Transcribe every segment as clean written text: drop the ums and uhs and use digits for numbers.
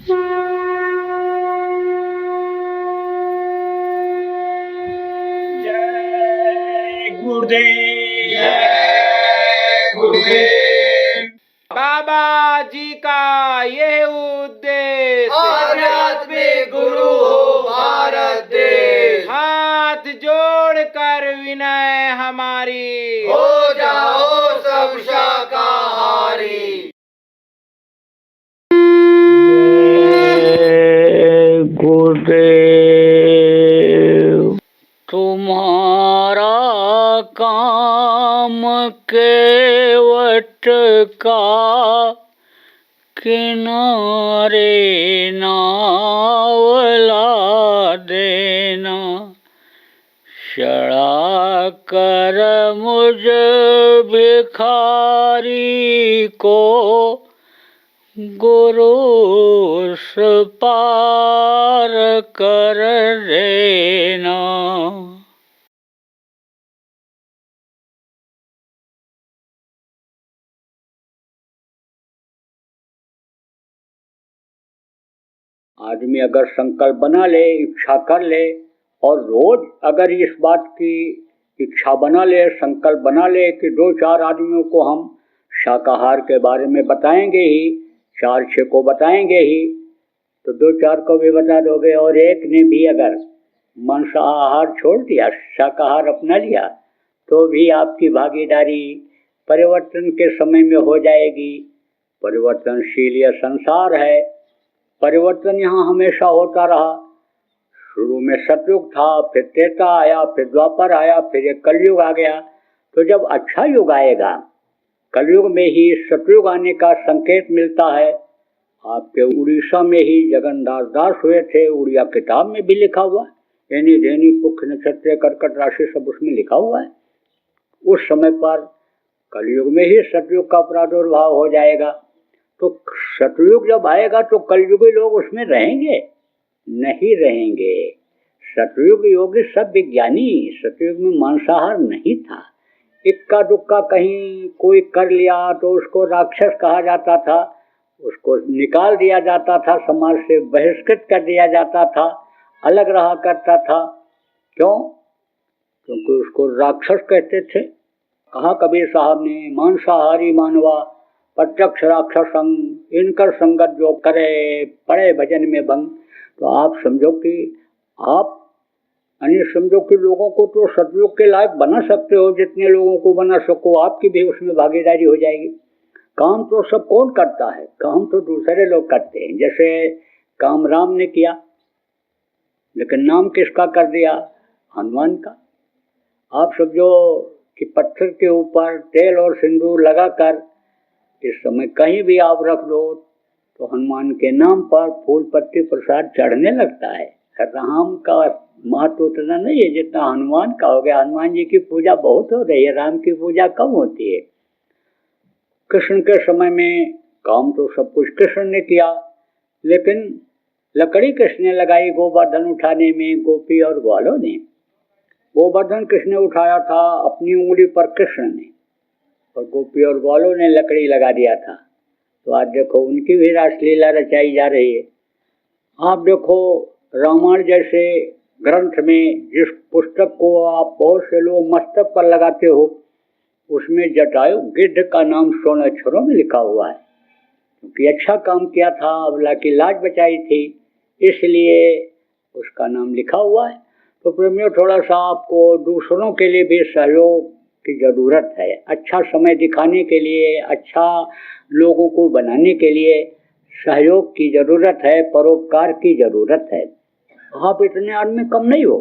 जय गुरुदेव, जय गुरुदेव। बाबा जी का ये उद्देश्य आध्यात्मिक गुरु हो भारत देश। हाथ जोड़कर विनय हमारी, हो जाओ सब शाकाहारी। गुरुदेव। तुम्हारा काम केवट का किनारे नावला देना, चढ़ा कर मुझ भिखारी को गुरु पार कर देना। आदमी अगर संकल्प बना ले, इच्छा कर ले और रोज अगर इस बात की इच्छा बना ले, संकल्प बना ले कि 2-4 आदमियों को हम शाकाहार के बारे में बताएंगे ही, 4-6 को बताएंगे ही, तो 2-4 को भी बता दोगे और एक ने भी अगर मांसाहार छोड़ दिया, शाकाहार अपना लिया, तो भी आपकी भागीदारी परिवर्तन के समय में हो जाएगी। परिवर्तनशील यह संसार है, परिवर्तन यहाँ हमेशा होता रहा। शुरू में सतयुग था, फिर त्रेता आया, फिर द्वापर आया, फिर एक कलयुग आ गया। तो जब अच्छा युग आएगा, कलयुग में ही सतयुग आने का संकेत मिलता है। आपके उड़ीसा में ही जगन्नाथ दास हुए थे, उड़िया किताब में भी लिखा हुआ है, एनी धेनी पुख नक्षत्र कर्कट राशि सब उसमें लिखा हुआ है। उस समय पर कलयुग में ही सतयुग का प्रादुर्भाव हो जाएगा। तो सतयुग जब आएगा तो कलयुगी लोग उसमें रहेंगे? नहीं रहेंगे। सतयुग योगी सब विज्ञानी, सतयुग में मांसाहार नहीं था। इक्का दुक्का कहीं कोई कर लिया तो उसको राक्षस कहा जाता था, उसको निकाल दिया जाता था, समाज से बहिष्कृत कर दिया जाता था, अलग रहा करता था। क्यों? क्योंकि उसको राक्षस कहते थे। कहा कबीर साहब ने, मांसाहारी मानवा प्रत्यक्ष राक्षसंग, इनकर संगत जो करे पड़े भजन में भंग। तो आप समझो कि आप समझो कि लोगों को तो सतयुग के लायक बना सकते हो, जितने लोगों को बना सको आपकी भी उसमें भागीदारी हो जाएगी। काम तो सब कौन करता है? काम तो दूसरे लोग करते हैं। जैसे काम राम ने किया, लेकिन नाम किसका कर दिया? हनुमान का। आप समझो कि पत्थर के ऊपर तेल और सिंदूर लगाकर इस समय कहीं भी आप रख दो तो हनुमान के नाम पर फूल पत्ती प्रसाद चढ़ने लगता है। राम का महत्व उतना नहीं है जितना हनुमान का हो गया। हनुमान जी की पूजा बहुत हो रही है, राम की पूजा कम होती है। कृष्ण के समय में काम तो सब कुछ कृष्ण ने किया, लेकिन लकड़ी किसने लगाई गोवर्धन उठाने में? गोपी और ग्वालों ने। गोवर्धन किसने उठाया था? अपनी उंगली पर कृष्ण ने, और गोपी और ग्वालों ने लकड़ी लगा दिया था। तो आज देखो उनकी भी रासलीला रचाई जा रही है। आप देखो रामायण जैसे ग्रंथ में जिस पुस्तक को आप बहुत से लोग मस्तक पर लगाते हो, उसमें जटायु गिद्ध का नाम स्वर्ण अक्षरों में लिखा हुआ है, क्योंकि अच्छा काम किया था, अबला की लाज बचाई थी, इसलिए उसका नाम लिखा हुआ है। तो प्रेमियों, थोड़ा सा आपको दूसरों के लिए भी सहयोग की ज़रूरत है। अच्छा समय दिखाने के लिए, अच्छा लोगों को बनाने के लिए सहयोग की ज़रूरत है, परोपकार की ज़रूरत है। आप इतने आदमी कम नहीं हो।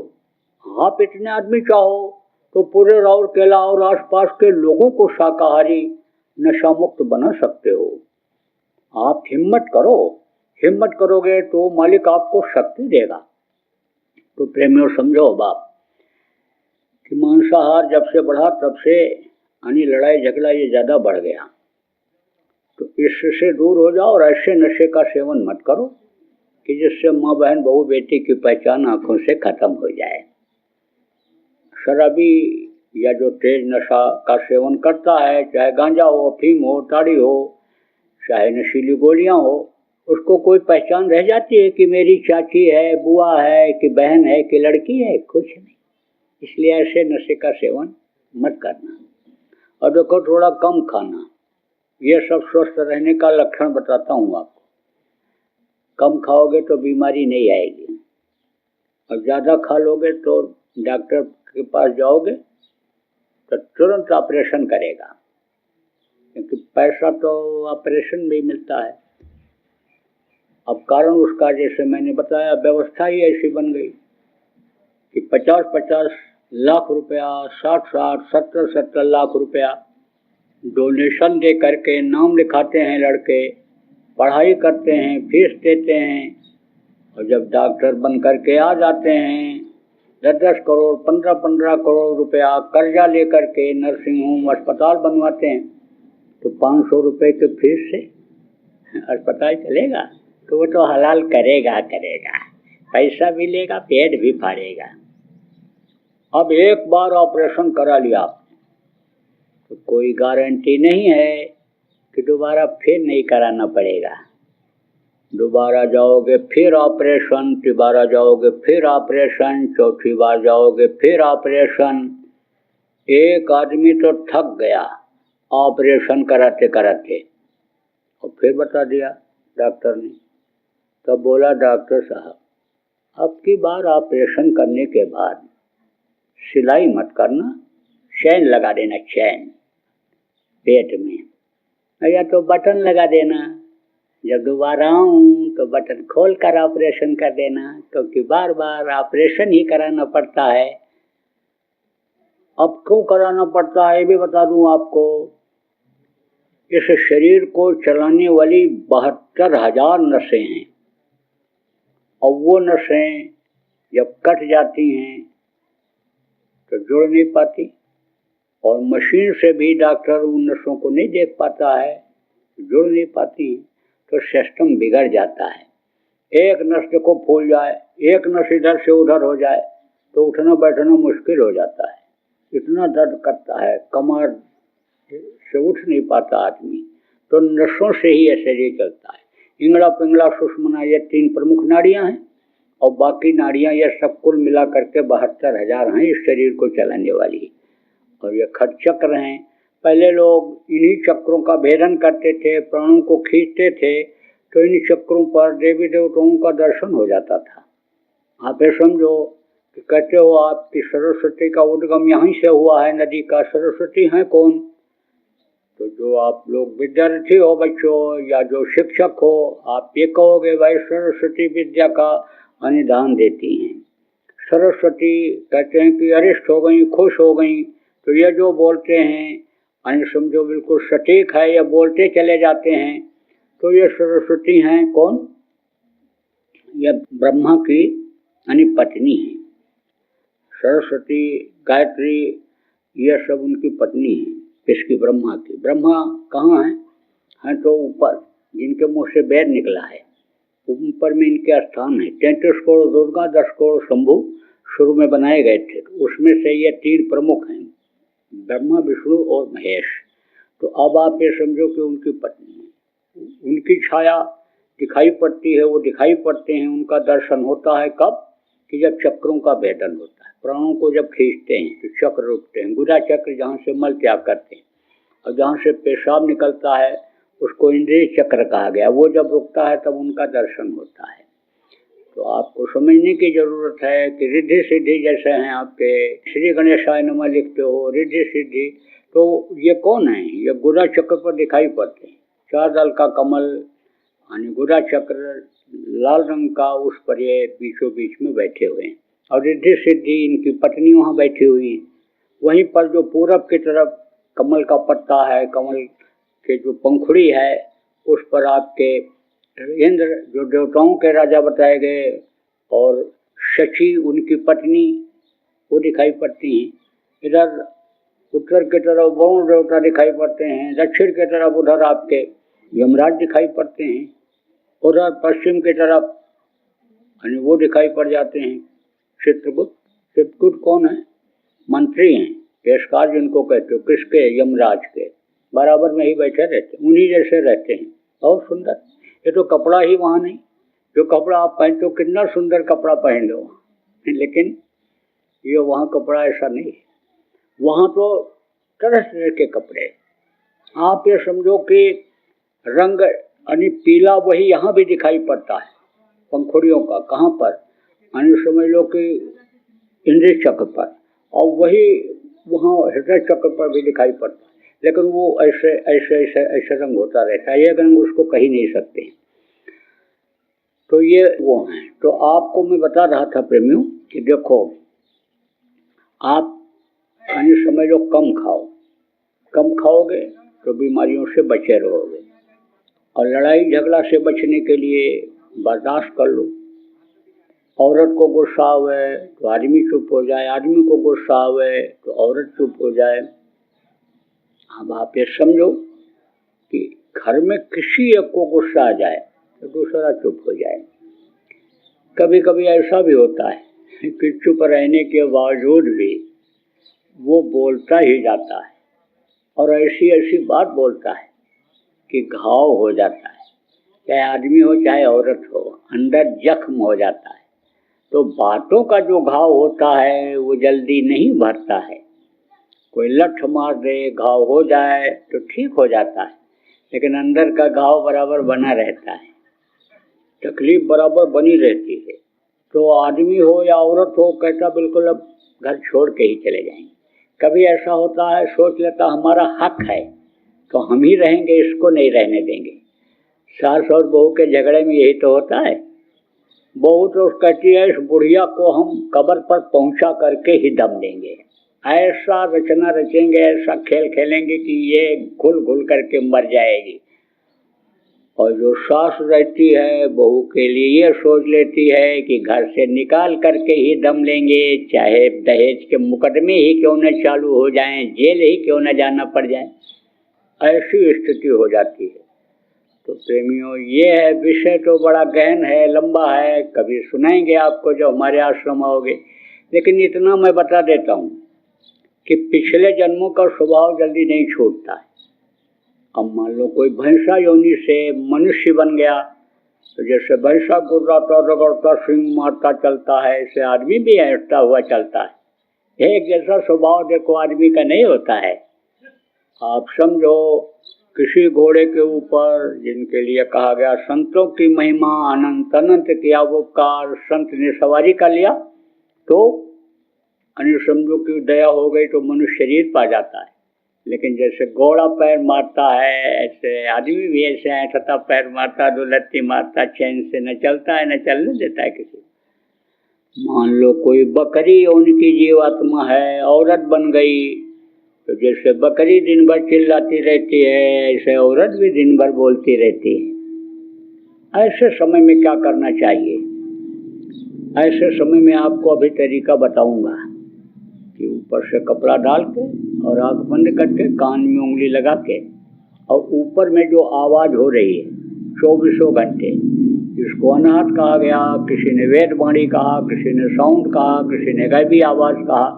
आप इतने आदमी चाहो तो पूरे राउरकेला और आसपास के लोगों को शाकाहारी नशा मुक्त बना सकते हो। आप हिम्मत करो। हिम्मत करोगे तो मालिक आपको शक्ति देगा। तो प्रेमियों, समझो बाप कि मांसाहार जब से बढ़ा तब से यानी लड़ाई झगड़ा ये ज़्यादा बढ़ गया। तो इससे दूर हो जाओ और ऐसे नशे का सेवन मत करो कि जिससे माँ बहन बहू बेटी की पहचान आंखों से खत्म हो जाए। शराबी या जो तेज नशा का सेवन करता है, चाहे गांजा हो, अफीम हो, ताड़ी हो, चाहे नशीली गोलियां हो, उसको कोई पहचान रह जाती है कि मेरी चाची है, बुआ है, कि बहन है, कि लड़की है? कुछ नहीं। इसलिए ऐसे नशे का सेवन मत करना। और देखो थोड़ा कम खाना, ये सब स्वस्थ रहने का लक्षण बताता हूँ आपको। कम खाओगे तो बीमारी नहीं आएगी, और ज़्यादा खा लोगे तो डॉक्टर के पास जाओगे तो तुरंत ऑपरेशन करेगा, क्योंकि पैसा तो ऑपरेशन में ही मिलता है। अब कारण उसका, जैसे मैंने बताया, व्यवस्था ही ऐसी बन गई कि 50-50 लाख रुपया, 60-60, 70-70 लाख रुपया डोनेशन दे करके नाम लिखाते हैं लड़के, पढ़ाई करते हैं, फीस देते हैं, और जब डॉक्टर बन करके आ जाते हैं 10-10 करोड़, 15-15 करोड़ रुपया कर्जा लेकर के नर्सिंग होम, अस्पताल बनवाते हैं, तो 500 रुपये के फीस से अस्पताल चलेगा? तो वो तो हलाल करेगा, पैसा भी लेगा, पेट भी फाड़ेगा। अब एक बार ऑपरेशन करा लिया तो कोई गारंटी नहीं है कि दोबारा फिर नहीं कराना पड़ेगा। दोबारा जाओगे फिर ऑपरेशन, तिबारा जाओगे फिर ऑपरेशन, चौथी बार जाओगे फिर ऑपरेशन। एक आदमी तो थक गया ऑपरेशन कराते कराते, और फिर बता दिया डॉक्टर ने। तब बोला, डॉक्टर साहब अब की बार ऑपरेशन करने के बाद सिलाई मत करना, चैन लगा देना, चैन पेट में, या तो बटन लगा देना। जब दोबारा आऊँ तो बटन खोल कर ऑपरेशन कर देना, क्योंकि बार बार ऑपरेशन ही कराना पड़ता है। अब क्यों कराना पड़ता है ये भी बता दूं आपको। इस शरीर को चलाने वाली 72,000 नसें हैं, और वो नसें जब कट जाती हैं तो जुड़ नहीं पाती, और मशीन से भी डॉक्टर उन नसों को नहीं देख पाता है, जुड़ नहीं पाती, तो सिस्टम बिगड़ जाता है। एक नस देखो फूल जाए, एक नस इधर से उधर हो जाए तो उठना बैठना मुश्किल हो जाता है, इतना दर्द करता है, कमर से उठ नहीं पाता आदमी। तो नसों से ही ये शरीर चलता है। इंगड़ा पिंगला सुषुम्ना, ये 3 प्रमुख नाड़ियां हैं, और बाकी नाड़ियां ये सब कुल मिला करके 72,000 हैं इस शरीर को चलाने वाली। और ये खट चक्र हैं। पहले लोग इन्हीं चक्रों का भेदन करते थे, प्राणों को खींचते थे, तो इन चक्रों पर देवी देवताओं का दर्शन हो जाता था। आप ये समझो कि कहते हो आप कि सरस्वती का उद्गम यहीं से हुआ है, नदी का। सरस्वती हैं कौन? तो जो आप लोग विद्यार्थी हो बच्चों, या जो शिक्षक हो, आप ये कहोगे भाई सरस्वती विद्या का अनुदान देती हैं। सरस्वती कहते हैं कि अरिष्ट हो गई, खुश हो गई, तो ये जो बोलते हैं यानी समझो बिल्कुल सटीक है, या बोलते चले जाते हैं, तो ये सरस्वती हैं कौन? ये ब्रह्मा की यानी पत्नी है। सरस्वती, गायत्री, ये सब उनकी पत्नी है। किसकी? ब्रह्मा की। ब्रह्मा कहाँ हैं तो ऊपर, जिनके मुंह से वेद निकला है, ऊपर में इनके स्थान है। 33 करोड़ दुर्गा, 10 करोड़ शंभु शुरू में बनाए गए थे, उसमें से ये 3 प्रमुख हैं, ब्रह्मा, विष्णु और महेश। तो अब आप ये समझो कि उनकी पत्नी है, उनकी छाया दिखाई पड़ती है, वो दिखाई पड़ते हैं, उनका दर्शन होता है कब? कि जब चक्रों का भेदन होता है। प्राणों को जब खींचते हैं तो चक्र रुकते हैं। गुदा चक्र जहाँ से मल त्याग करते हैं, और जहाँ से पेशाब निकलता है उसको इंद्रिय चक्र कहा गया। वो जब रुकता है तब उनका दर्शन होता है। तो आपको समझने की जरूरत है कि रिद्धि सिद्धि जैसे हैं आपके, श्री गणेशाय नमः लिखते हो, रिद्धि सिद्धि, तो ये कौन है? ये गुदा चक्र पर दिखाई पड़ते हैं। 4 दल का कमल यानी गुदा चक्र लाल रंग का, उस पर ये बीचों बीच में बैठे हुए हैं, और रिद्धि सिद्धि इनकी पत्नी वहाँ बैठी हुई है। वहीं पर जो पूरब की तरफ कमल का पत्ता है, कमल के जो पंखुड़ी है, उस पर आपके इंद्र जो देवताओं के राजा बताए गए, और शची उनकी पत्नी, वो दिखाई पड़ती हैं। इधर उत्तर की तरफ वरुण देवता दिखाई पड़ते हैं, दक्षिण की तरफ उधर आपके यमराज दिखाई पड़ते हैं, उधर पश्चिम की तरफ यानी वो दिखाई पड़ जाते हैं चित्रगुप्त। चित्रगुप्त कौन है? मंत्री हैं, पेशकार जिनको कहते हो। किसके? यमराज के। बराबर में ही बैठे रहते, उन्हीं जैसे रहते हैं, और सुंदर। ये तो कपड़ा ही वहाँ नहीं, जो कपड़ा आप पहनते हो कितना सुंदर कपड़ा पहन लो, लेकिन ये वहाँ कपड़ा ऐसा नहीं है। वहाँ तो तरह तरह के कपड़े, आप ये समझो कि रंग यानी पीला वही यहाँ भी दिखाई पड़ता है पंखुड़ियों का, कहाँ पर, यानी समझ लो कि इंद्र चक्र पर, और वही वहाँ हृदय चक्र पर भी दिखाई पड़ता है, लेकिन वो ऐसे ऐसे ऐसे ऐसे रंग होता रहता है, ये रंग उसको कही नहीं सकते। तो ये वो हैं। तो आपको मैं बता रहा था प्रेमियों कि देखो, आप यानी समझ लो कम खाओगे तो बीमारियों से बचे रहोगे, और लड़ाई झगड़ा से बचने के लिए बर्दाश्त कर लो। औरत को गुस्सा आवे तो आदमी चुप हो जाए, आदमी को गुस्सा आवे तो औरत चुप हो जाए। अब आप ये समझो कि घर में किसी एक को गुस्सा आ जाए तो दूसरा चुप हो जाए। कभी कभी ऐसा भी होता है कि चुप रहने के बावजूद भी वो बोलता ही जाता है, और ऐसी ऐसी बात बोलता है कि घाव हो जाता है, चाहे आदमी हो चाहे औरत हो, अंदर जख्म हो जाता है। तो बातों का जो घाव होता है वो जल्दी नहीं भरता है। कोई लठ मार दे, घाव हो जाए तो ठीक हो जाता है, लेकिन अंदर का घाव बराबर बना रहता है, तकलीफ बराबर बनी रहती है। तो आदमी हो या औरत हो, कहता बिल्कुल अब घर छोड़ के ही चले जाएंगे। कभी ऐसा होता है, सोच लेता हमारा हक है तो हम ही रहेंगे, इसको नहीं रहने देंगे। सास और बहू के झगड़े में यही तो होता है। बहू तो कहती है इस बुढ़िया को हम कब्र पर पहुंचा करके ही दम देंगे, ऐसा रचना रचेंगे, ऐसा खेल खेलेंगे कि ये घुल घुल करके मर जाएगी। और जो सास रहती है बहू के लिए ये सोच लेती है कि घर से निकाल करके ही दम लेंगे, चाहे दहेज के मुकदमे ही क्यों न चालू हो जाएं, जेल ही क्यों न जाना पड़ जाए, ऐसी स्थिति हो जाती है। तो प्रेमियों, ये है विषय तो बड़ा गहन है, लंबा है, कभी सुनाएंगे आपको जब हमारे आश्रम आओगे। लेकिन इतना मैं बता देता हूँ कि पिछले जन्मों का स्वभाव जल्दी नहीं छूटता है। अब मान लो कोई भैंसा योनि से मनुष्य बन गया, तो जैसे भैंसा गुर्राता रगड़ता सिंह मारता चलता है, ऐसे आदमी भी ऐसा हुआ चलता है। एक जैसा स्वभाव देखो आदमी का नहीं होता है। आप समझो किसी घोड़े के ऊपर, जिनके लिए कहा गया संतों की महिमा अनंत अनंत किया उपकार, संत ने सवारी कर लिया तो समझो कि दया हो गई तो मनुष्य शरीर पा जाता है। लेकिन जैसे घोड़ा पैर मारता है, ऐसे आदमी भी ऐसे ऐसा पैर मारता, दो लत्ती मारता, चैन से न चलता है न चलने देता है किसी। मान लो कोई बकरी उनकी जीवात्मा है, औरत बन गई, तो जैसे बकरी दिन भर चिल्लाती रहती है, ऐसे औरत भी दिन भर बोलती रहती है। ऐसे समय में क्या करना चाहिए? ऐसे समय में आपको अभी तरीका बताऊंगा कि ऊपर से कपड़ा डाल के और आंख बंद करके कान में उंगली लगा के, और ऊपर में जो आवाज हो रही है 24 घंटे, जिसको अनाहत कहा गया, किसी ने वेद वाणी कहा, किसी ने साउंड कहा, किसी ने गैबी आवाज कहा,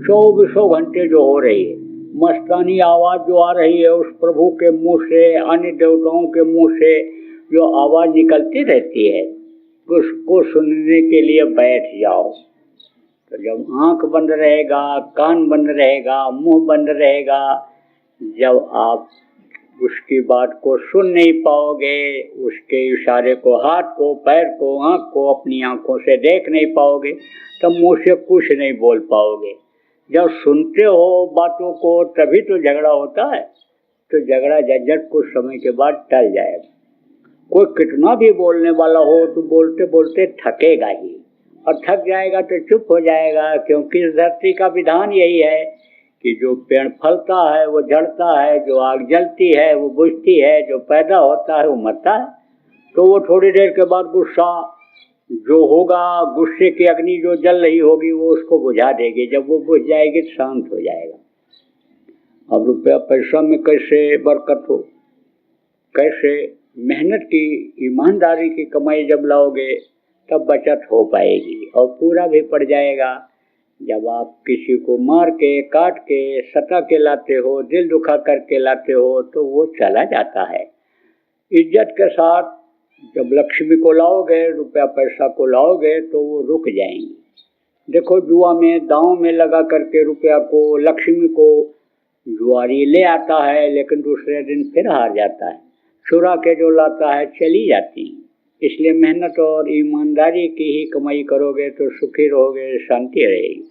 24 घंटे जो हो रही है, मस्तानी आवाज जो आ रही है उस प्रभु के मुंह से, अन्य देवताओं के मुंह से जो आवाज निकलती रहती है, उसको सुनने के लिए बैठ जाओ। तो जब आंख बंद रहेगा, कान बंद रहेगा, मुंह बंद रहेगा, जब आप उसकी बात को सुन नहीं पाओगे, उसके इशारे को, हाथ को, पैर को, आंख को अपनी आंखों से देख नहीं पाओगे, तब मुंह से कुछ नहीं बोल पाओगे। जब सुनते हो बातों को तभी तो झगड़ा होता है। तो झगड़ा झंझट कुछ समय के बाद टल जाएगा। कोई कितना भी बोलने वाला हो तो बोलते बोलते थकेगा ही, और थक जाएगा तो चुप हो जाएगा, क्योंकि इस धरती का विधान यही है कि जो पेड़ फलता है वो झड़ता है, जो आग जलती है वो बुझती है, जो पैदा होता है वो मरता है। तो वो थोड़ी देर के बाद गुस्सा जो होगा, गुस्से की अग्नि जो जल रही होगी वो उसको बुझा देगी। जब वो बुझ जाएगी तो शांत हो जाएगा। अब रुपया पैसा में कैसे बरकत हो, कैसे मेहनत की, ईमानदारी की कमाई जब लाओगे तब बचत हो पाएगी, और पूरा भी पड़ जाएगा। जब आप किसी को मार के, काट के, सता के लाते हो, दिल दुखा करके लाते हो, तो वो चला जाता है। इज्जत के साथ जब लक्ष्मी को लाओगे, रुपया पैसा को लाओगे तो वो रुक जाएंगी। देखो जुआ में, दांव में लगा करके रुपया को, लक्ष्मी को जुआरी ले आता है, लेकिन दूसरे दिन फिर हार जाता है। चुरा के जो लाता है चली जाती हैं। इसलिए मेहनत और ईमानदारी की ही कमाई करोगे तो सुखी रहोगे, शांति रहेगी।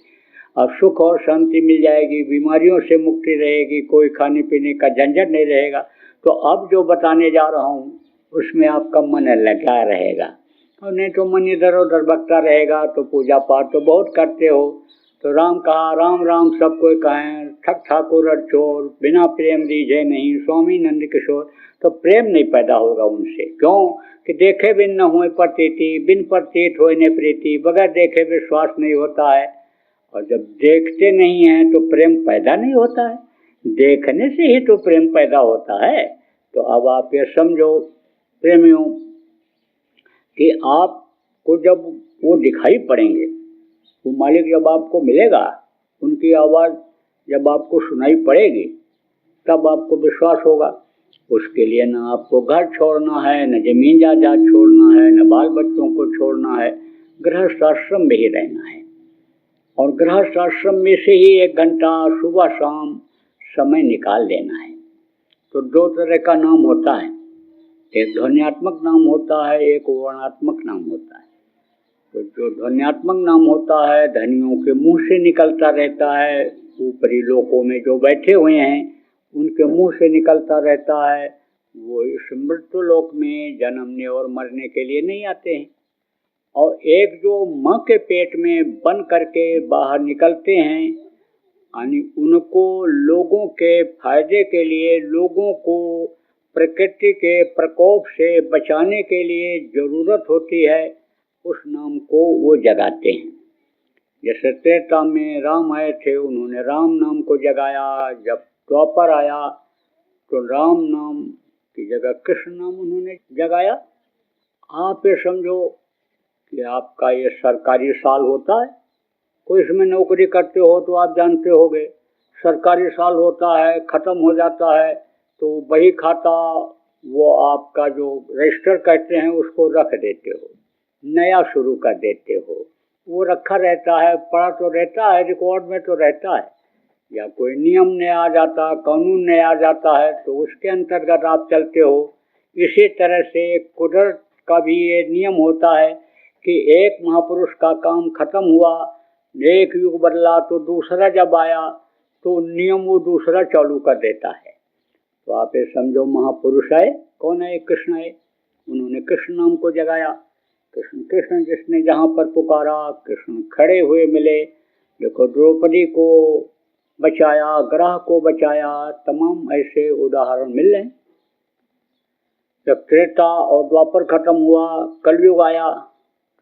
अब सुख और शांति मिल जाएगी, बीमारियों से मुक्ति रहेगी, कोई खाने पीने का झंझट नहीं रहेगा। तो अब जो बताने जा रहा हूँ उसमें आपका मन लगा रहेगा, और नहीं तो मन इधर उधर भटका रहेगा। तो पूजा पाठ तो बहुत करते हो, तो राम कहा राम राम सब कोई कहें, ठग ठाकुर चोर, बिना प्रेम रीझे नहीं, स्वामी नंद किशोर। तो प्रेम नहीं पैदा होगा उनसे। क्यों कि देखे बिन न हुए प्रतीति, बिन प्रतीत होए न प्रीति, बगैर देखे विश्वास नहीं होता है। और जब देखते नहीं हैं तो प्रेम पैदा नहीं होता है, देखने से ही तो प्रेम पैदा होता है। तो अब आप ये समझो प्रेमियों कि आपको जब वो दिखाई पड़ेंगे, वो मालिक जब आपको मिलेगा, उनकी आवाज़ जब आपको सुनाई पड़ेगी, तब आपको विश्वास होगा। उसके लिए न आपको घर छोड़ना है, न जमीन जायदाद छोड़ना है, न बाल बच्चों को छोड़ना है, गृहस्थ आश्रम में ही रहना है। और गृहस्थ आश्रम में से ही 1 घंटा सुबह शाम समय निकाल देना है। तो 2 तरह का नाम होता है, एक ध्वन्यात्मक नाम होता है, एक वर्णात्मक नाम होता है। तो जो ध्वन्यात्मक नाम होता है धनियों के मुंह से निकलता रहता है, ऊपरी लोकों में जो बैठे हुए हैं उनके मुंह से निकलता रहता है। वो इस मृत्यु लोक में जन्मने और मरने के लिए नहीं आते हैं। और एक जो माँ के पेट में बन करके बाहर निकलते हैं, यानी उनको लोगों के फायदे के लिए, लोगों को प्रकृति के प्रकोप से बचाने के लिए जरूरत होती है, उस नाम को वो जगाते हैं। जैसे त्रेता में राम आए थे, उन्होंने राम नाम को जगाया। जब द्वापर आया तो राम नाम की जगह कृष्ण नाम उन्होंने जगाया। आप ये समझो कि आपका ये सरकारी साल होता है, कोई इसमें नौकरी करते हो तो आप जानते होगे, सरकारी साल होता है, ख़त्म हो जाता है तो बही खाता वो आपका जो रजिस्टर कहते हैं उसको रख देते हो, नया शुरू कर देते हो। वो रखा रहता है, पड़ा तो रहता है, रिकॉर्ड में तो रहता है। या कोई नियम नया आ जाता, कानून नया आ जाता है तो उसके अंतर्गत आप चलते हो। इसी तरह से कुदरत का भी ये नियम होता है कि एक महापुरुष का काम खत्म हुआ, एक युग बदला तो दूसरा जब आया तो नियम वो दूसरा चालू कर देता है। तो आप ये समझो महापुरुष आए, कौन आए? कृष्ण आए। उन्होंने कृष्ण नाम को जगाया। कृष्ण कृष्ण जिसने जहाँ पर पुकारा, कृष्ण खड़े हुए मिले। देखो द्रौपदी को बचाया, ग्रह को बचाया, तमाम ऐसे उदाहरण मिल रहे हैं। जब त्रेता और द्वापर खत्म हुआ, कलयुग आया,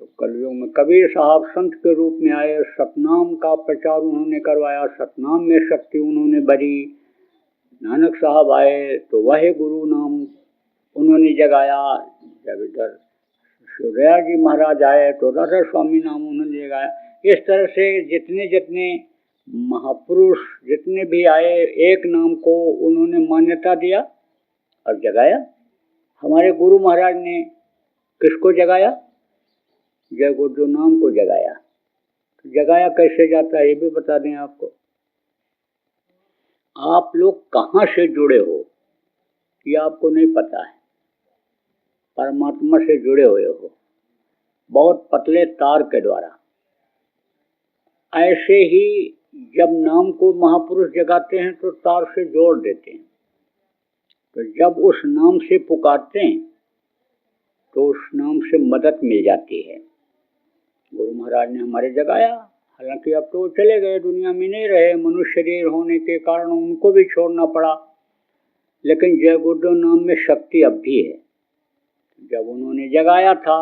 तो कलयुग में कबीर साहब संत के रूप में आए। सतनाम का प्रचार उन्होंने करवाया, सतनाम में शक्ति उन्होंने भरी। नानक साहब आए तो वह गुरु नाम उन्होंने जगाया। जब इधर सूर्या जी महाराज आए तो राधा स्वामी नाम उन्होंने जगाया। इस तरह से जितने जितने महापुरुष जितने भी आए, एक नाम को उन्होंने मान्यता दिया और जगाया। हमारे गुरु महाराज ने किसको जगाया? जय गुरु नाम को जगाया। जगाया कैसे जाता है ये भी बता दें आपको। आप लोग कहाँ से जुड़े हो ये आपको नहीं पता है। परमात्मा से जुड़े हुए हो बहुत पतले तार के द्वारा। ऐसे ही जब नाम को महापुरुष जगाते हैं तो तार से जोड़ देते हैं। तो जब उस नाम से पुकारते हैं तो उस नाम से मदद मिल जाती है। गुरु महाराज ने हमारे जगाया, हालांकि अब तो चले गए, दुनिया में नहीं रहे, मनुष्य शरीर होने के कारण उनको भी छोड़ना पड़ा, लेकिन जय गुरु नाम में शक्ति अब भी है। जब उन्होंने जगाया था,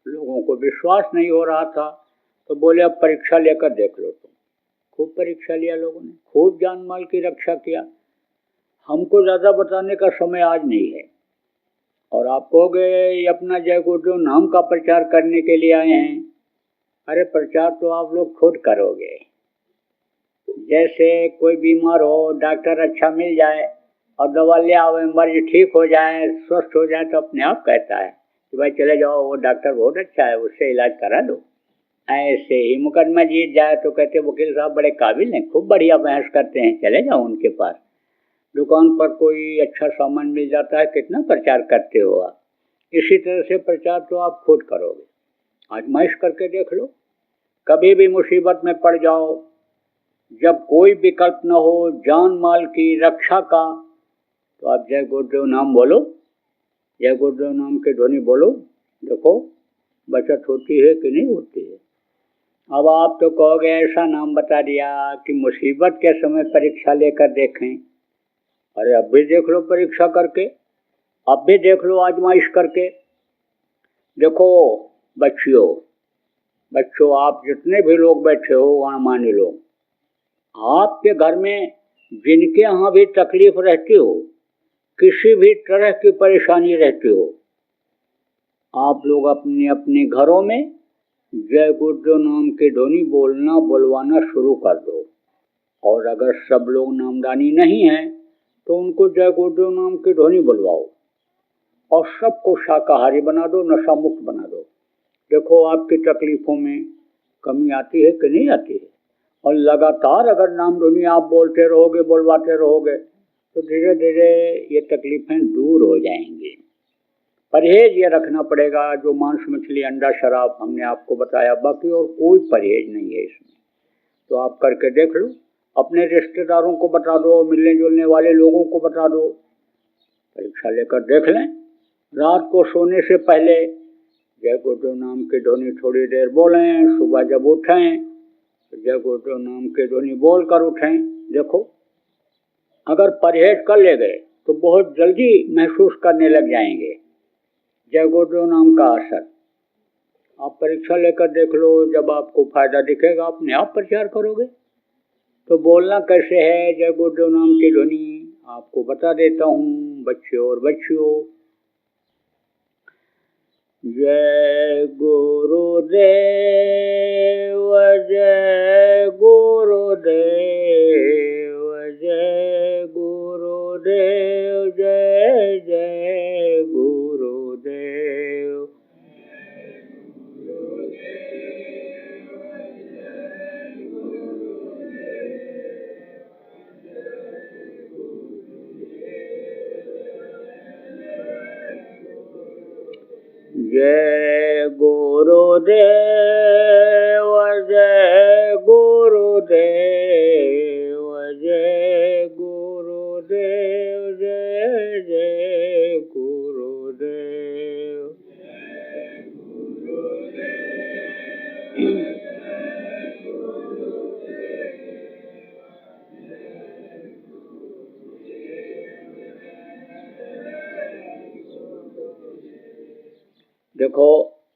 लोगों को विश्वास नहीं हो रहा था, तो बोले अब परीक्षा लेकर देख लो तुम। खूब परीक्षा लिया लोगों ने, खूब जान माल की रक्षा किया। हमको ज़्यादा बताने का समय आज नहीं है। और आप कहोगे अपना जय गुरु नाम का प्रचार करने के लिए आए हैं। अरे प्रचार तो आप लोग खुद करोगे। जैसे कोई बीमार हो, डॉक्टर अच्छा मिल जाए और दवा ले आवे, मरीज ठीक हो जाए, स्वस्थ हो जाए तो अपने आप कहता है कि भाई चले जाओ, वो डॉक्टर बहुत अच्छा है, उससे इलाज करा लो। ऐसे ही मुकदमा जीत जाए तो कहते वकील साहब बड़े काबिल हैं, खूब बढ़िया बहस करते हैं, चले जाओ उनके पास। दुकान पर कोई अच्छा सामान मिल जाता है, कितना प्रचार करते हो आप। इसी तरह से प्रचार तो आप खुद करोगे, आजमाइश करके देख लो। कभी भी मुसीबत में पड़ जाओ, जब कोई विकल्प न हो जान माल की रक्षा का, तो आप जय गुरुदेव नाम बोलो, जय गुरुदेव नाम के ध्वनि बोलो, देखो बचत होती है कि नहीं होती है। अब आप तो कहोगे ऐसा नाम बता दिया कि मुसीबत के समय परीक्षा लेकर देखें। अरे अब भी देख लो परीक्षा करके, अब भी देख लो आजमाइश करके। देखो बच्चियों, आप जितने भी लोग बैठे हो गणमान्य लोग, आपके घर में जिनके यहाँ भी तकलीफ रहती हो, किसी भी तरह की परेशानी रहती हो, आप लोग अपने अपने घरों में जय गुरुदेव नाम के ध्वनि बोलना बुलवाना शुरू कर दो। और अगर सब लोग नामदानी नहीं है तो उनको जय गुरुदेव नाम की ध्वनि बुलवाओ और सबको शाकाहारी बना दो, नशा मुक्त बना दो। देखो आपकी तकलीफों में कमी आती है कि नहीं आती है। और लगातार अगर नाम ध्वनि आप बोलते रहोगे, बुलवाते रहोगे, तो धीरे धीरे ये तकलीफें दूर हो जाएंगी। परहेज ये रखना पड़ेगा, जो मांस मछली अंडा शराब हमने आपको बताया, बाकी और कोई परहेज नहीं है इसमें। तो आप करके देख लो, अपने रिश्तेदारों को बता दो, मिलने जुलने वाले लोगों को बता दो, परीक्षा लेकर देख लें। रात को सोने से पहले जय गुरुदेव नाम की ध्वनि थोड़ी देर बोलें, सुबह जब उठें तो जय गुरुदेव नाम की ध्वनि बोल कर उठें। देखो अगर परहेज कर ले गए तो बहुत जल्दी महसूस करने लग जाएंगे जय गुरुदेव नाम का असर। आप परीक्षा लेकर देख लो, जब आपको फायदा दिखेगा अपने आप प्रचार करोगे। तो बोलना कैसे है जय गुरुदेव नाम की ध्वनि आपको बता देता हूँ बच्चों और बच्चियों। जय गुरुदेव, जय गुरुदेव, जय गुरुदेव, जय जय गुरुदेव। जय गुरुदेव, जय गुरुदेव, जय गुरुदेव, जय जय गुरुदेव। देखो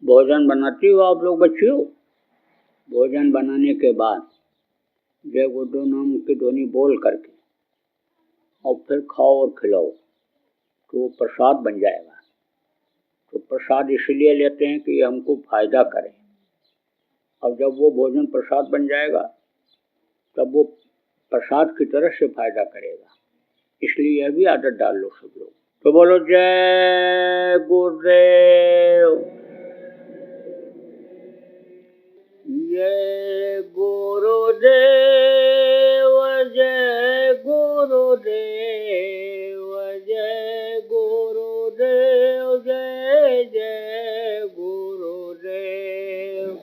भोजन बनाती हो आप लोग बच्चियों, भोजन बनाने के बाद जय गुरुदेव नाम की ध्वनि बोल करके और फिर खाओ और खिलाओ, तो वो प्रसाद बन जाएगा। तो प्रसाद इसलिए लेते हैं कि ये हमको फायदा करे, और जब वो भोजन प्रसाद बन जाएगा तब वो प्रसाद की तरह से फायदा करेगा। इसलिए यह भी आदत डाल लो सब लोग। तो बोलो जय गुरुदेव, जय गुरुदेव, जय गुरुदेव, जय गुरुदेव, जय जय गुरुदेव।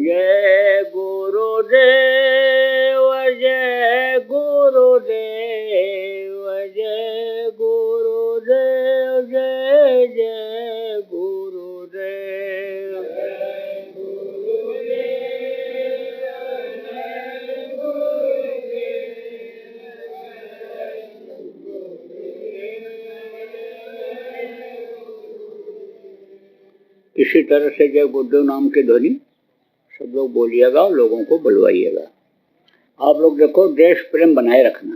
जय गुरुदेव, जय गुरुदेव, जय गुरुदेव, जय गुरुदेव, जय गुरुदेव, जय जय गुरुदेव। इसी तरह से जय गुरुदेव नाम की ध्वनि सब लोग बोलिएगा और लोगों को बुलवाइएगा। आप लोग देखो देश प्रेम बनाए रखना,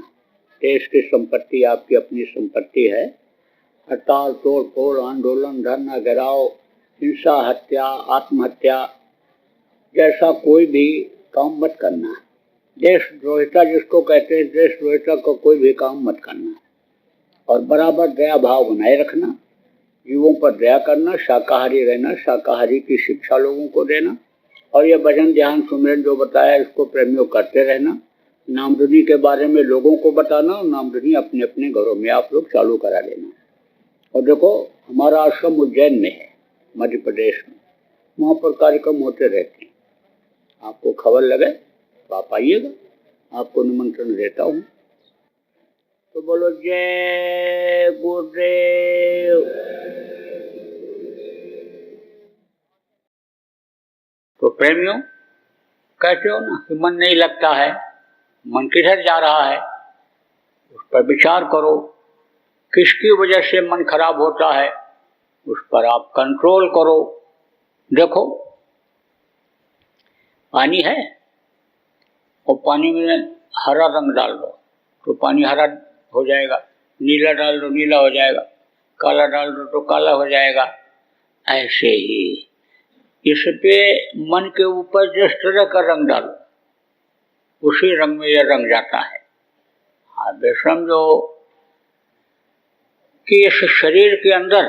देश की संपत्ति आपकी अपनी संपत्ति है। हड़ताल, तोड़ फोड़, आंदोलन, धरना, घेराव हिंसा, हत्या, आत्महत्या जैसा कोई भी काम मत करना। देशद्रोहिता जिसको कहते हैं, देशद्रोहिता का कोई भी काम मत करना। और बराबर दया भाव बनाए रखना, जीवों पर दया करना, शाकाहारी रहना, शाकाहारी की शिक्षा लोगों को देना। और ये भजन ध्यान सुमिरन जो बताया इसको प्रेमियों करते रहना। नामधुनी के बारे में लोगों को बताना और नामधुनी अपने अपने घरों में आप लोग चालू करा देना। और देखो हमारा आश्रम उज्जैन में है, मध्य प्रदेश में, वहाँ पर कार्यक्रम होते रहते हैं। आपको खबर लगे तो आप आइएगा, आपको निमंत्रण देता हूँ। तो बोलो जय गुरुदेव। तो प्रेमियों कहते हो ना कि मन नहीं लगता है, मन किधर जा रहा है, उस पर विचार करो। किसकी वजह से मन खराब होता है उस पर आप कंट्रोल करो। देखो पानी है और पानी में हरा रंग डाल दो तो पानी हरा हो जाएगा, नीला डाल दो नीला हो जाएगा, काला डाल दो तो काला हो जाएगा। ऐसे ही इस पे मन के ऊपर जिस तरह का रंग डालो उसी रंग में यह रंग जाता है। आप समझो कि इस शरीर के अंदर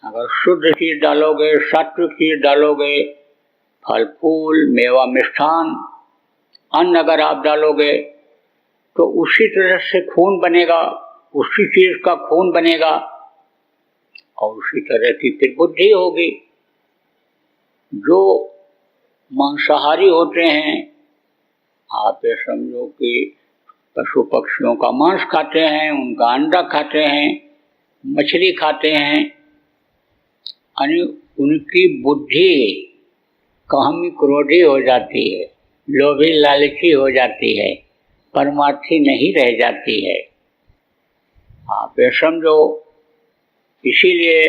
अगर शुद्ध चीज डालोगे, सात्विक चीज डालोगे, फल फूल मेवा मिष्ठान अन्न अगर आप डालोगे तो उसी तरह से खून बनेगा, उसी चीज का खून बनेगा और उसी तरह की फिर बुद्धि होगी। जो मांसाहारी होते हैं आप ये समझो कि पशु पक्षियों का मांस खाते हैं, उनका अंडा खाते हैं, मछली खाते हैं, यानी उनकी बुद्धि कामी क्रोधी हो जाती है, लोभी लालची हो जाती है, परमार्थी नहीं रह जाती है। आप ये समझो इसीलिए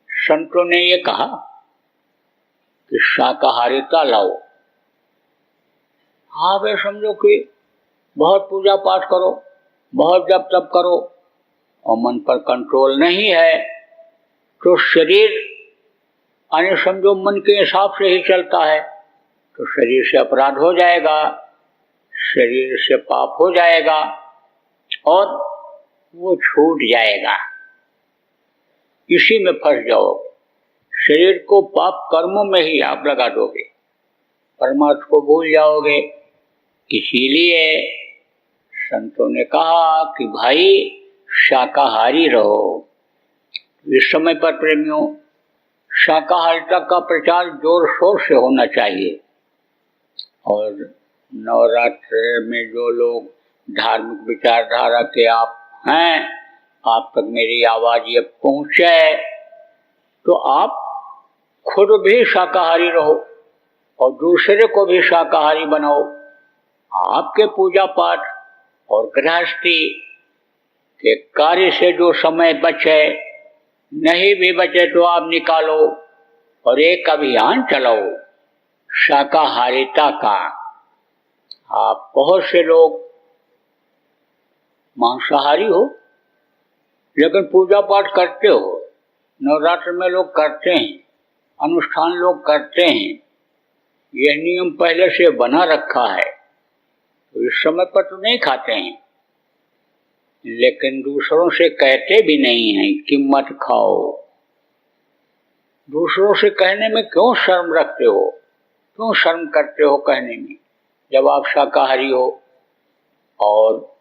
संतों ने ये कहा कि शाकाहारिता लाओ। आप ये समझो कि बहुत पूजा पाठ करो, बहुत जप तप करो और मन पर कंट्रोल नहीं है तो शरीर यानी समझो मन के हिसाब से ही चलता है तो शरीर से अपराध हो जाएगा, शरीर से पाप हो जाएगा और वो छूट जाएगा। इसी में फंस जाओगे, शरीर को पाप कर्मों में ही आप लगा दोगे, परमात्मा को भूल जाओगे। इसीलिए संतों ने कहा कि भाई शाकाहारी रहो। इस समय पर प्रेमियों शाकाहारिता का प्रचार जोर शोर से होना चाहिए। और नवरात्र में जो लोग धार्मिक विचारधारा के आप हैं, आप तक मेरी आवाज ये पहुंचे तो आप खुद भी शाकाहारी रहो और दूसरे को भी शाकाहारी बनाओ। आपके पूजा पाठ और गृहस्थी के कार्य से जो समय बचे, नहीं भी बचे तो आप निकालो और एक अभियान चलाओ शाकाहारिता का। आप बहुत से लोग मांसाहारी हो लेकिन पूजा पाठ करते हो, नवरात्र में लोग करते हैं, अनुष्ठान लोग करते हैं, यह नियम पहले से बना रखा है तो इस समय पर तो नहीं खाते हैं, लेकिन दूसरों से कहते भी नहीं हैं कि मत खाओ। दूसरों से कहने में क्यों शर्म रखते हो, क्यों शर्म करते हो कहने में, जब आप शाकाहारी हो। और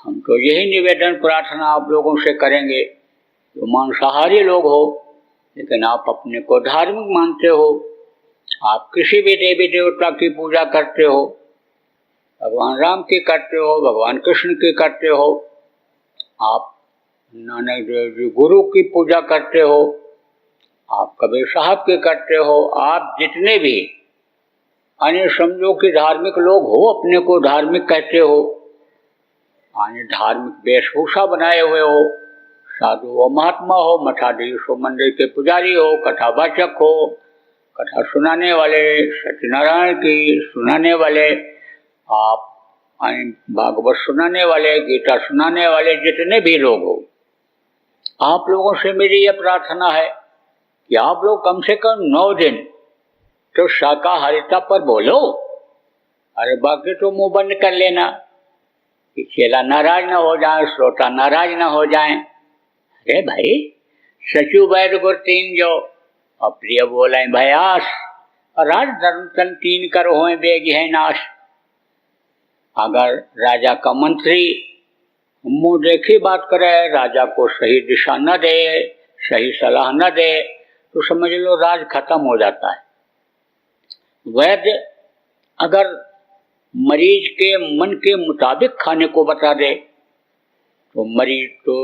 हम तो यही निवेदन प्रार्थना आप लोगों से करेंगे, जो मांसाहारी लोग हो लेकिन आप अपने को धार्मिक मानते हो, आप किसी भी देवी देवता की पूजा करते हो, भगवान राम की करते हो, भगवान कृष्ण की करते हो, आप नानक देव जी गुरु की पूजा करते हो, आप कबीर साहब की करते हो, आप जितने भी अन्य समझो कि धार्मिक लोग हो, अपने को धार्मिक कहते हो, अन्य धार्मिक वेशभूषा बनाए हुए हो, साधु हो, महात्मा हो, मठाधीश हो, मंदिर के पुजारी हो, कथावाचक हो, कथा सुनाने वाले, सत्यनारायण की सुनाने वाले, आप भागवत सुनाने वाले, गीता सुनाने वाले, जितने भी लोग हो, आप लोगों से मेरी यह प्रार्थना है कि आप लोग कम से कम 9 दिन तो शाकाहारिता पर बोलो, अरे बाकी तो मुंह बंद कर लेना कि चेला नाराज ना हो जाए, श्रोता नाराज ना हो जाए। अरे भाई, सचु वैद गुर 3 जो अप्रिय बोले भयास, राज धर्म तन 3 कर होए बेग है नाश। अगर राजा का मंत्री मुंह देखी बात करे, राजा को सही दिशा न दे, सही सलाह न दे, तो समझ लो राज खत्म हो जाता है। वैद्य अगर मरीज के मन के मुताबिक खाने को बता दे तो मरीज तो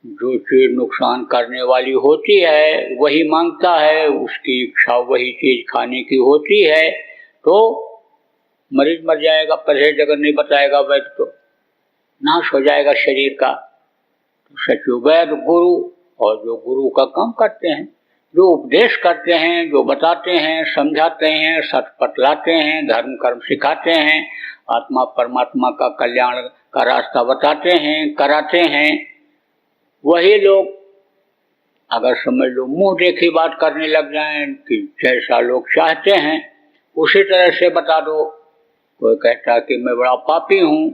जो चीज नुकसान करने वाली होती है वही मांगता है, उसकी इच्छा वही चीज खाने की होती है, तो मरीज मर जाएगा। परहेज अगर नहीं बताएगा वैद्य तो नाश हो जाएगा शरीर का। सचु वैद्य गुरु, और जो गुरु का काम करते हैं, जो उपदेश करते हैं, जो बताते हैं, समझाते हैं, सच पतलाते हैं, धर्म कर्म सिखाते हैं, आत्मा परमात्मा का कल्याण का रास्ता बताते हैं, कराते हैं, वही लोग अगर समझ लो मुंह देखी बात करने लग जाएं कि जैसा लोग चाहते हैं उसी तरह से बता दो। कोई कहता कि मैं बड़ा पापी हूँ,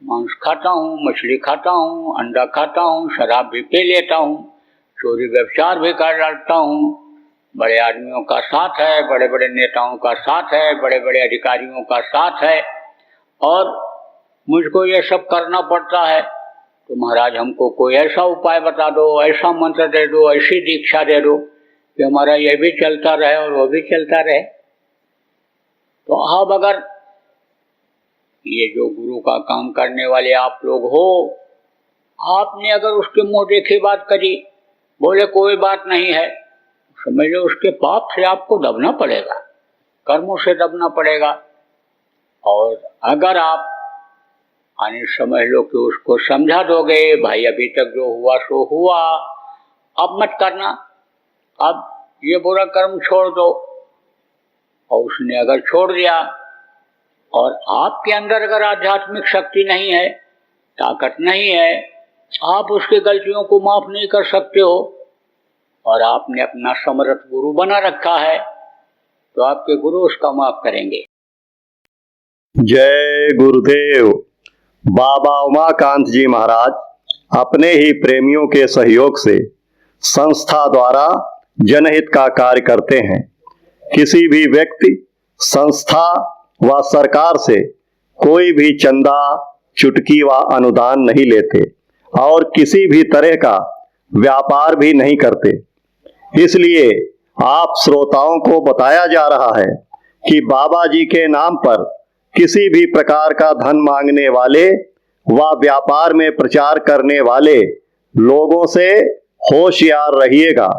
मांस खाता हूँ, मछली खाता हूँ, अंडा खाता हूँ, शराब भी पी लेता हूँ, चोरी व्यभिचार भी कर डालता हूँ, बड़े आदमियों का साथ है, बड़े बड़े नेताओं का साथ है, बड़े बड़े अधिकारियों का साथ है, और मुझको ये सब करना पड़ता है, तो महाराज हमको कोई ऐसा उपाय बता दो, ऐसा मंत्र दे दो, ऐसी दीक्षा दे दो कि हमारा ये भी चलता रहे और वो भी चलता रहे। तो अब अगर ये जो गुरु का काम करने वाले आप लोग हो, आपने अगर उसके मुंह देखी बात करी, बोले कोई बात नहीं है, समझ लो उसके पाप से आपको दबना पड़ेगा, कर्मों से दबना पड़ेगा। और अगर आप समझ लो कि उसको समझा दोगे, भाई अभी तक जो हुआ सो हुआ, अब मत करना, अब ये बुरा कर्म छोड़ दो, और उसने अगर छोड़ दिया और आपके अंदर अगर आध्यात्मिक शक्ति नहीं है, ताकत नहीं है, आप उसकी गलतियों को माफ नहीं कर सकते हो, और आपने अपना समर्थ गुरु बना रखा है, तो आपके गुरु उसका माफ करेंगे। जय गुरुदेव। बाबा उमाकांत जी महाराज अपने ही प्रेमियों के सहयोग से संस्था द्वारा जनहित का कार्य करते हैं। किसी भी व्यक्ति, संस्था व सरकार से कोई भी चंदा, चुटकी व अनुदान नहीं लेते और किसी भी तरह का व्यापार भी नहीं करते। इसलिए आप श्रोताओं को बताया जा रहा है कि बाबा जी के नाम पर किसी भी प्रकार का धन मांगने वाले व व्यापार में प्रचार करने वाले लोगों से होशियार रहिएगा।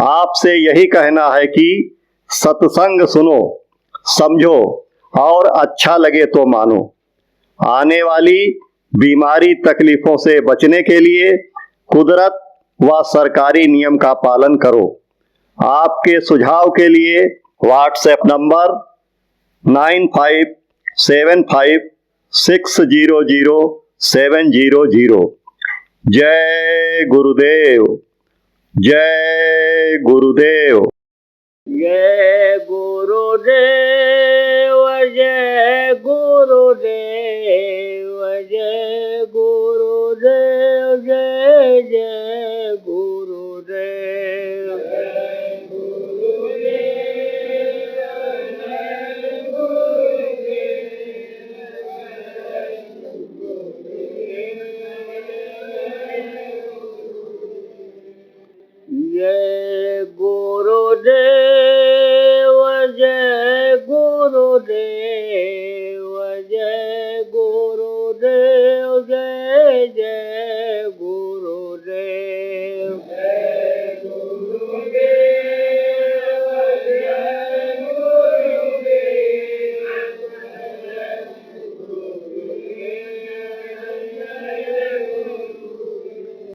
आपसे यही कहना है कि सत्संग सुनो, समझो और अच्छा लगे तो मानो। आने वाली बीमारी तकलीफों से बचने के लिए कुदरत व सरकारी नियम का पालन करो। आपके सुझाव के लिए व्हाट्सएप नंबर 9575600700। जय गुरुदेव, जय गुरुदेव। जय गुरुदेव, जय गुरुदेव, जय गुरुदेव, जय जय